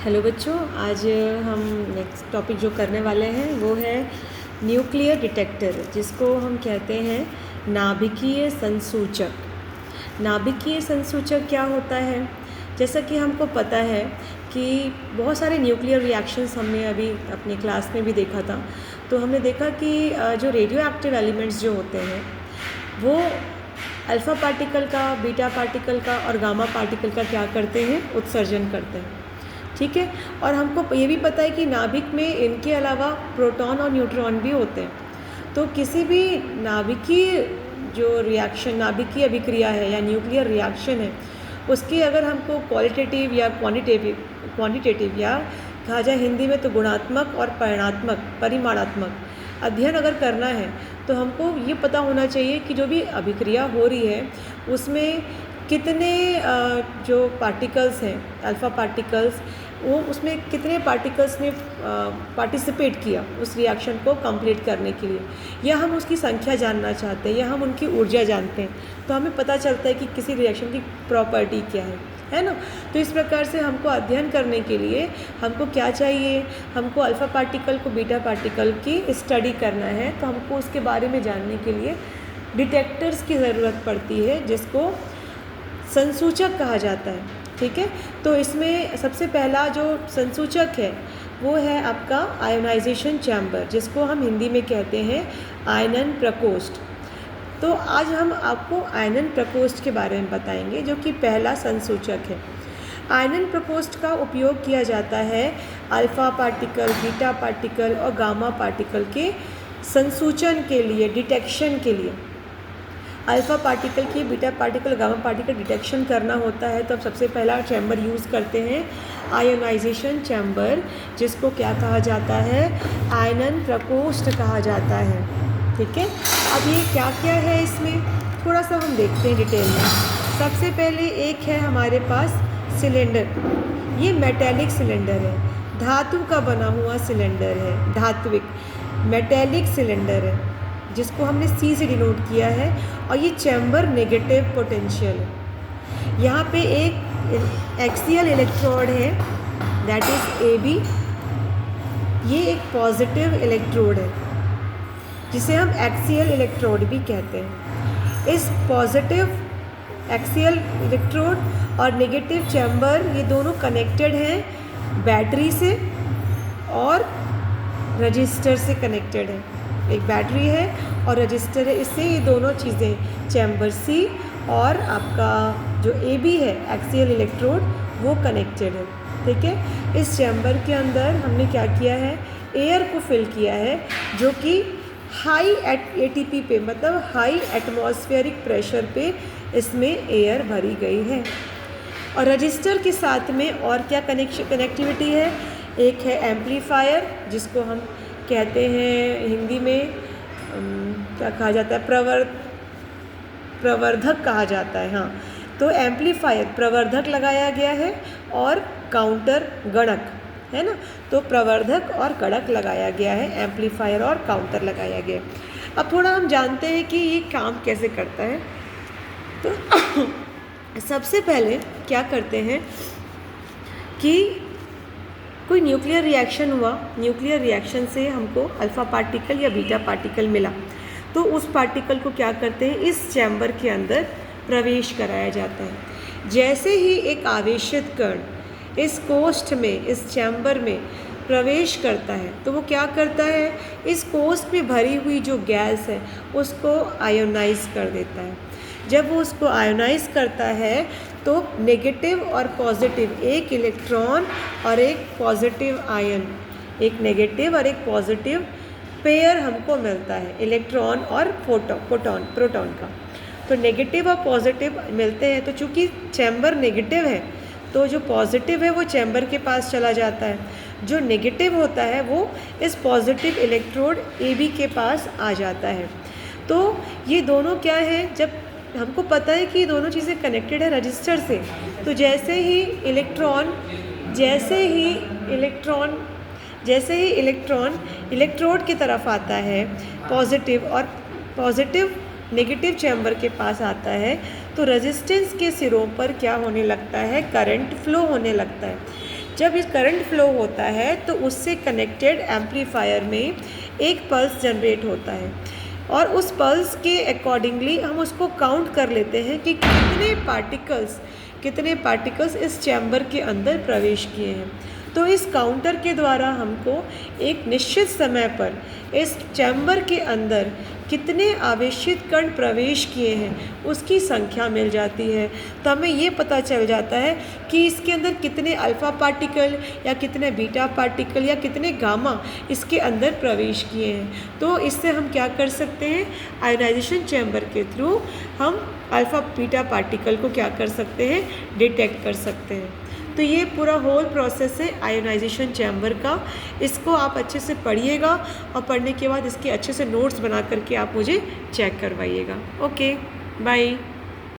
Hello बच्चों, आज हम नेक्स्ट टॉपिक जो करने वाले हैं वो है न्यूक्लियर डिटेक्टर, जिसको हम कहते हैं नाभिकीय संसूचक। नाभिकीय संसूचक क्या होता है? जैसा कि हमको पता है कि बहुत सारे न्यूक्लियर रिएक्शंस हमने अभी अपनी क्लास में भी देखा था। तो हमने देखा कि जो रेडियो एक्टिव एलिमेंट्स जो होते हैं वो अल्फ़ा पार्टिकल का, बीटा पार्टिकल का और गामा पार्टिकल का क्या करते हैं? उत्सर्जन करते हैं। ठीक है। और हमको ये भी पता है कि नाभिक में इनके अलावा प्रोटॉन और न्यूट्रॉन भी होते हैं। तो किसी भी नाभिकीय जो रिएक्शन, नाभिकीय अभिक्रिया है या न्यूक्लियर रिएक्शन है, उसकी अगर हमको क्वालिटेटिव या क्वांटिटेटिव या कहा जाए हिंदी में तो गुणात्मक और परिमाणात्मक अध्ययन अगर करना है तो हमको ये पता होना चाहिए कि जो भी अभिक्रिया हो रही है उसमें कितने जो पार्टिकल्स हैं, अल्फ़ा पार्टिकल्स, वो उसमें कितने पार्टिकल्स ने पार्टिसिपेट किया उस रिएक्शन को कंप्लीट करने के लिए, या हम उसकी संख्या जानना चाहते हैं या हम उनकी ऊर्जा जानते हैं, तो हमें पता चलता है कि किसी रिएक्शन की प्रॉपर्टी क्या है ना। तो इस प्रकार से हमको अध्ययन करने के लिए हमको क्या चाहिए? हमको अल्फ़ा पार्टिकल को बीटा पार्टिकल की स्टडी करना है, तो हमको उसके बारे में जानने के लिए डिटेक्टर्स की ज़रूरत पड़ती है, जिसको संसूचक कहा जाता है। ठीक है। तो इसमें सबसे पहला जो संसूचक है वो है आपका आयोनाइजेशन चैम्बर, जिसको हम हिंदी में कहते हैं आयनन प्रकोष्ठ। तो आज हम आपको आयनन प्रकोष्ठ के बारे में बताएंगे, जो कि पहला संसूचक है। आयनन प्रकोष्ठ का उपयोग किया जाता है अल्फ़ा पार्टिकल, बीटा पार्टिकल और गामा पार्टिकल के संसूचन के लिए, डिटेक्शन के लिए। अल्फ़ा पार्टिकल की, beta particle, gamma particle detection करना होता है तो अब सबसे पहला चैम्बर यूज़ करते हैं आयोनाइजेशन चैम्बर, जिसको क्या कहा जाता है? आयनन प्रकोष्ठ कहा जाता है। ठीक है। अब ये क्या क्या है इसमें थोड़ा सा हम देखते हैं डिटेल में। सबसे पहले एक है हमारे पास सिलेंडर। ये मेटेलिक सिलेंडर है, धातु का बना हुआ सिलेंडर है, धात्विक मेटेलिक सिलेंडर है, जिसको हमने C से डिनोट किया है। और ये चैम्बर नेगेटिव पोटेंशियल है। यहाँ पे एक एक्सियल इलेक्ट्रोड है, दैट इज़ AB। ये एक पॉजिटिव इलेक्ट्रोड है जिसे हम एक्सियल इलेक्ट्रोड भी कहते हैं। इस पॉजिटिव एक्सियल इलेक्ट्रोड और नेगेटिव चैम्बर, ये दोनों कनेक्टेड हैं बैटरी से और रजिस्टर से कनेक्टेड है। एक बैटरी है और रजिस्टर है, इससे ये दोनों चीज़ें, चैम्बर C और आपका जो AB है एक्सियल इलेक्ट्रोड, वो कनेक्टेड है। ठीक है। इस चैम्बर के अंदर हमने क्या किया है? एयर को फिल किया है, जो कि हाई ATP पे, मतलब हाई एटमॉस्फेरिक प्रेशर पे इसमें एयर भरी गई है। और रजिस्टर के साथ में और क्या कनेक्टिविटी है? एक है एम्पलीफायर, जिसको हम कहते हैं हिंदी में क्या कहा जाता है? प्रवर्धक कहा जाता है। हाँ, तो एम्पलीफायर, प्रवर्धक लगाया गया है और काउंटर गणक है ना। तो प्रवर्धक और गणक लगाया गया है, एम्पलीफायर और काउंटर लगाया गया है। अब थोड़ा हम जानते हैं कि ये काम कैसे करता है। तो सबसे पहले क्या करते हैं कि कोई न्यूक्लियर रिएक्शन हुआ, न्यूक्लियर रिएक्शन से हमको अल्फ़ा पार्टिकल या बीटा पार्टिकल मिला, तो उस पार्टिकल को क्या करते हैं? इस चैम्बर के अंदर प्रवेश कराया जाता है। जैसे ही एक आवेशित कण इस कोष्ठ में, इस चैम्बर में प्रवेश करता है, तो वो क्या करता है? इस कोष्ठ में भरी हुई जो गैस है उसको आयोनाइज कर देता है। जब वो उसको आयोनाइज करता है तो नेगेटिव और पॉजिटिव, एक इलेक्ट्रॉन और एक पॉजिटिव आयन, एक नेगेटिव और एक पॉजिटिव पेयर हमको मिलता है, इलेक्ट्रॉन और प्रोटॉन का। तो नेगेटिव और पॉजिटिव मिलते हैं, तो चूँकि चैम्बर नेगेटिव है तो जो पॉजिटिव है वो चैम्बर के पास चला जाता है, जो नेगेटिव होता है वो इस पॉजिटिव इलेक्ट्रोड AB के पास आ जाता है। तो ये दोनों क्या है? जब हमको पता है कि ये दोनों चीज़ें कनेक्टेड है रजिस्टर से, तो जैसे ही इलेक्ट्रॉन इलेक्ट्रोड की तरफ आता है, पॉजिटिव नेगेटिव चैम्बर के पास आता है, तो रेजिस्टेंस के सिरों पर क्या होने लगता है? करंट फ्लो होने लगता है। जब इस करंट फ्लो होता है तो उससे कनेक्टेड एम्पलीफायर में एक पल्स जनरेट होता है और उस पल्स के अकॉर्डिंगली हम उसको काउंट कर लेते हैं कि कितने पार्टिकल्स इस चैम्बर के अंदर प्रवेश किए हैं। तो इस काउंटर के द्वारा हमको एक निश्चित समय पर इस चैम्बर के अंदर कितने आवेशित कण प्रवेश किए हैं उसकी संख्या मिल जाती है। तो हमें ये पता चल जाता है कि इसके अंदर कितने अल्फ़ा पार्टिकल या कितने बीटा पार्टिकल या कितने गामा इसके अंदर प्रवेश किए हैं। तो इससे हम क्या कर सकते हैं, आयोनाइजेशन चैम्बर के थ्रू हम अल्फ़ा बीटा पार्टिकल को क्या कर सकते हैं, डिटेक्ट कर सकते हैं। तो ये पूरा होल प्रोसेस है आयोनाइजेशन चैम्बर का। इसको आप अच्छे से पढ़िएगा और पढ़ने के बाद इसके अच्छे से नोट्स बना करके आप मुझे चेक करवाइएगा। Okay, bye.